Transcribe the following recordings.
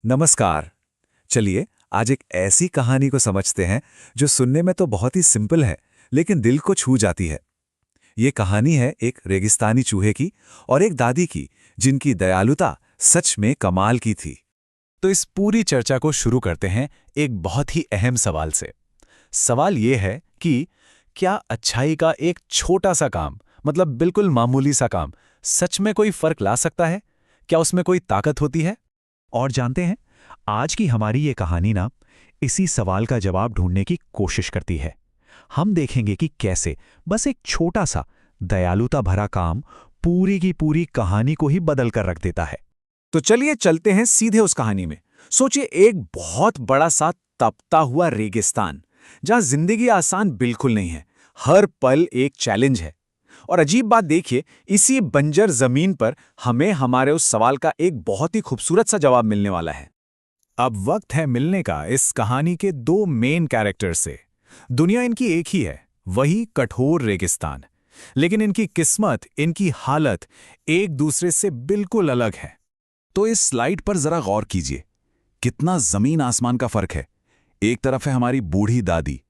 नमस्कार। चलिए आज एक ऐसी कहानी को समझते हैं जो सुनने में तो बहुत ही सिंपल है, लेकिन दिल को छू जाती है। ये कहानी है एक रेगिस्तानी चूहे की और एक दादी की, जिनकी दयालुता सच में कमाल की थी। तो इस पूरी चर्चा को शुरू करते हैं एक बहुत ही अहम सवाल से। सवाल ये है कि क्या अच्छाई का एक छोटा सा काम, मतलब बिल्कुल मामूली सा काम, सच में कोई फर्क ला सकता है? क्या उसमें कोई ताकत होती है? और जानते हैं, आज की हमारी ये कहानी ना इसी सवाल का जवाब ढूंढने की कोशिश करती है। हम देखेंगे कि कैसे बस एक छोटा सा दयालुता भरा काम पूरी की पूरी कहानी को ही बदल कर रख देता है। तो चलिए चलते हैं सीधे उस कहानी में। सोचिए एक बहुत बड़ा सा तपता हुआ रेगिस्तान, जहां जिंदगी आसान बिल्कुल नहीं है। हर पल एक चैलेंज है। और अजीब बात देखिए, इसी बंजर जमीन पर हमें हमारे उस सवाल का एक बहुत ही खूबसूरत सा जवाब मिलने वाला है। अब वक्त है मिलने का इस कहानी के दो मेन कैरेक्टर से। दुनिया इनकी एक ही है, वही कठोर रेगिस्तान। लेकिन इनकी किस्मत, इनकी हालत एक दूसरे से बिल्कुल अलग है। तो इस स्लाइड पर जरा गौर कीजिए, कितना जमीन आसमान का फर्क है। एक तरफ है हमारी बूढ़ी दादी,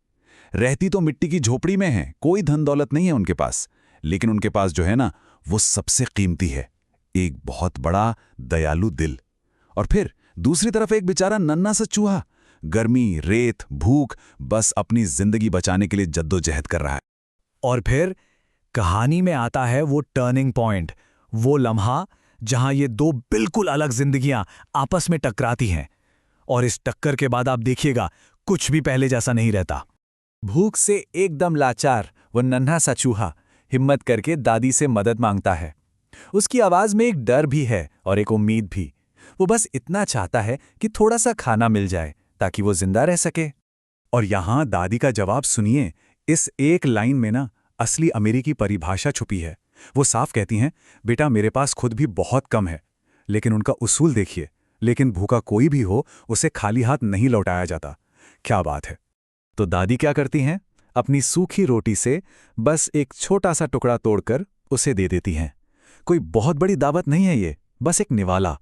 रहती तो मिट्टी की झोपड़ी में है, कोई धन दौलत नहीं है उनके पास, लेकिन उनके पास जो है ना, वो सबसे कीमती है, एक बहुत बड़ा दयालु दिल। और फिर दूसरी तरफ एक बेचारा नन्हा सा चूहा, गर्मी, रेत, भूख, बस अपनी जिंदगी बचाने के लिए जद्दोजहद कर रहा है। और फिर कहानी में आता है वो टर्निंग पॉइंट, वो लम्हा जहां ये दो बिल्कुल अलग जिंदगियां आपस में टकराती हैं। और इस टक्कर के बाद आप देखिएगा, कुछ भी पहले जैसा नहीं रहता। भूख से एकदम लाचार वो नन्हा सा चूहा हिम्मत करके दादी से मदद मांगता है। उसकी आवाज में एक डर भी है और एक उम्मीद भी। वो बस इतना चाहता है कि थोड़ा सा खाना मिल जाए ताकि वो जिंदा रह सके। और यहां दादी का जवाब सुनिए। इस एक लाइन में ना असली अमीरी की परिभाषा छुपी है। वो साफ कहती हैं, बेटा मेरे पास खुद भी बहुत कम है, लेकिन उनका उसूल देखिए, लेकिन भूखा कोई भी हो उसे खाली हाथ नहीं लौटाया जाता। क्या बात है। तो दादी क्या करती हैं? अपनी सूखी रोटी से बस एक छोटा सा टुकड़ा तोड़कर उसे दे देती हैं। कोई बहुत बड़ी दावत नहीं है ये, बस एक निवाला।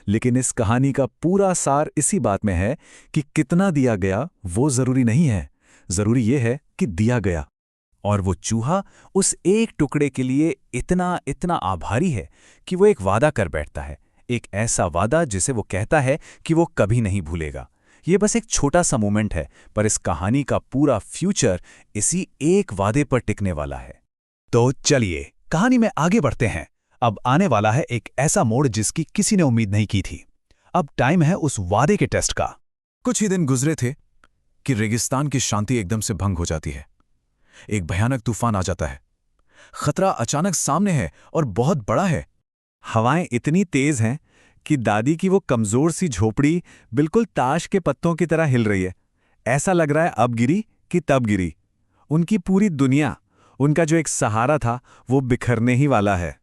लेकिन इस कहानी का पूरा सार इसी बात में है कि कितना दिया गया वो जरूरी नहीं है, जरूरी ये है कि दिया गया। और वो चूहा उस एक टुकड़े के लिए इतना इतना आभारी है कि वो एक वादा कर बैठता है, एक ऐसा वादा जिसे वो कहता है कि वो कभी नहीं भूलेगा। ये बस एक छोटा सा मोमेंट है, पर इस कहानी का पूरा फ्यूचर इसी एक वादे पर टिकने वाला है। तो चलिए कहानी में आगे बढ़ते हैं। अब आने वाला है एक ऐसा मोड़ जिसकी किसी ने उम्मीद नहीं की थी। अब टाइम है उस वादे के टेस्ट का। कुछ ही दिन गुजरे थे कि रेगिस्तान की शांति एकदम से भंग हो जाती है। एक भयानक तूफान आ जाता है। खतरा अचानक सामने है और बहुत बड़ा है। हवाएं इतनी तेज हैं कि दादी की वो कमजोर सी झोपड़ी बिल्कुल ताश के पत्तों की तरह हिल रही है। ऐसा लग रहा है अब गिरी कि तब गिरी। उनकी पूरी दुनिया, उनका जो एक सहारा था, वो बिखरने ही वाला है।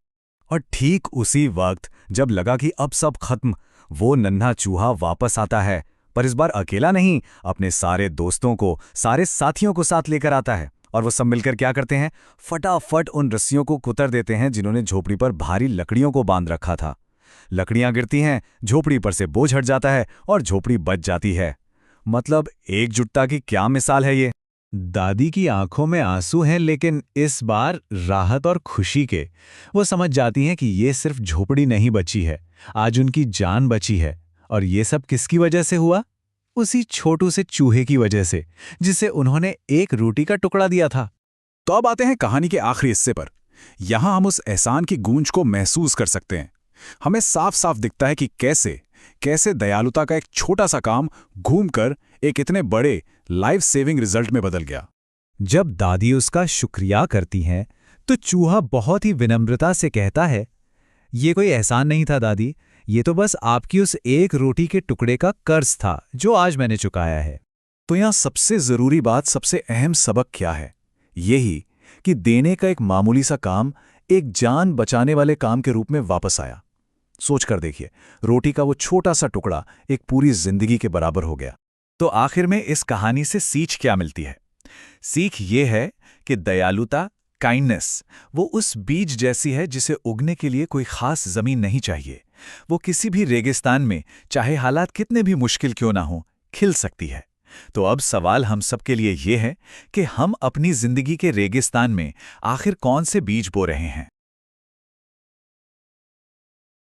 और ठीक उसी वक्त जब लगा कि अब सब खत्म, वो नन्हा चूहा वापस आता है। पर इस बार अकेला नहीं, अपने सारे दोस्तों को, सारे साथियों को साथ लेकर आता है। और वो सब मिलकर क्या करते हैं? फटाफट उन रस्सियों को कुतर देते हैं जिन्होंने झोपड़ी पर भारी लकड़ियों को बांध रखा था। लकड़ियां गिरती हैं, झोपड़ी पर से बोझ हट जाता है और झोपड़ी बच जाती है। मतलब एकजुटता की क्या मिसाल है ये। दादी की आंखों में आंसू हैं, लेकिन इस बार राहत और खुशी के। वो समझ जाती हैं कि ये सिर्फ झोपड़ी नहीं बची है, आज उनकी जान बची है। और ये सब किसकी वजह से हुआ? उसी छोटू से चूहे की वजह से, जिसे उन्होंने एक रोटी का टुकड़ा दिया था। तो अब आते हैं कहानी के आखिरी हिस्से पर। यहां हम उस एहसान की गूंज को महसूस कर सकते हैं। हमें साफ साफ दिखता है कि कैसे दयालुता का एक छोटा सा काम घूमकर एक इतने बड़े लाइफ सेविंग रिजल्ट में बदल गया। जब दादी उसका शुक्रिया करती हैं, तो चूहा बहुत ही विनम्रता से कहता है, ये कोई एहसान नहीं था दादी, ये तो बस आपकी उस एक रोटी के टुकड़े का कर्ज था जो आज मैंने चुकाया है। तो यहां सबसे जरूरी बात, सबसे अहम सबक क्या है? यही कि देने का एक मामूली सा काम एक जान बचाने वाले काम के रूप में वापस आया। सोच कर देखिए, रोटी का वो छोटा सा टुकड़ा एक पूरी जिंदगी के बराबर हो गया। तो आखिर में इस कहानी से सीख क्या मिलती है? सीख ये है कि दयालुता काइंडनेस, वो उस बीज जैसी है जिसे उगने के लिए कोई खास जमीन नहीं चाहिए। वो किसी भी रेगिस्तान में, चाहे हालात कितने भी मुश्किल क्यों ना हो, खिल सकती है। तो अब सवाल हम सबके लिए ये है कि हम अपनी जिंदगी के रेगिस्तान में आखिर कौन से बीज बो रहे हैं।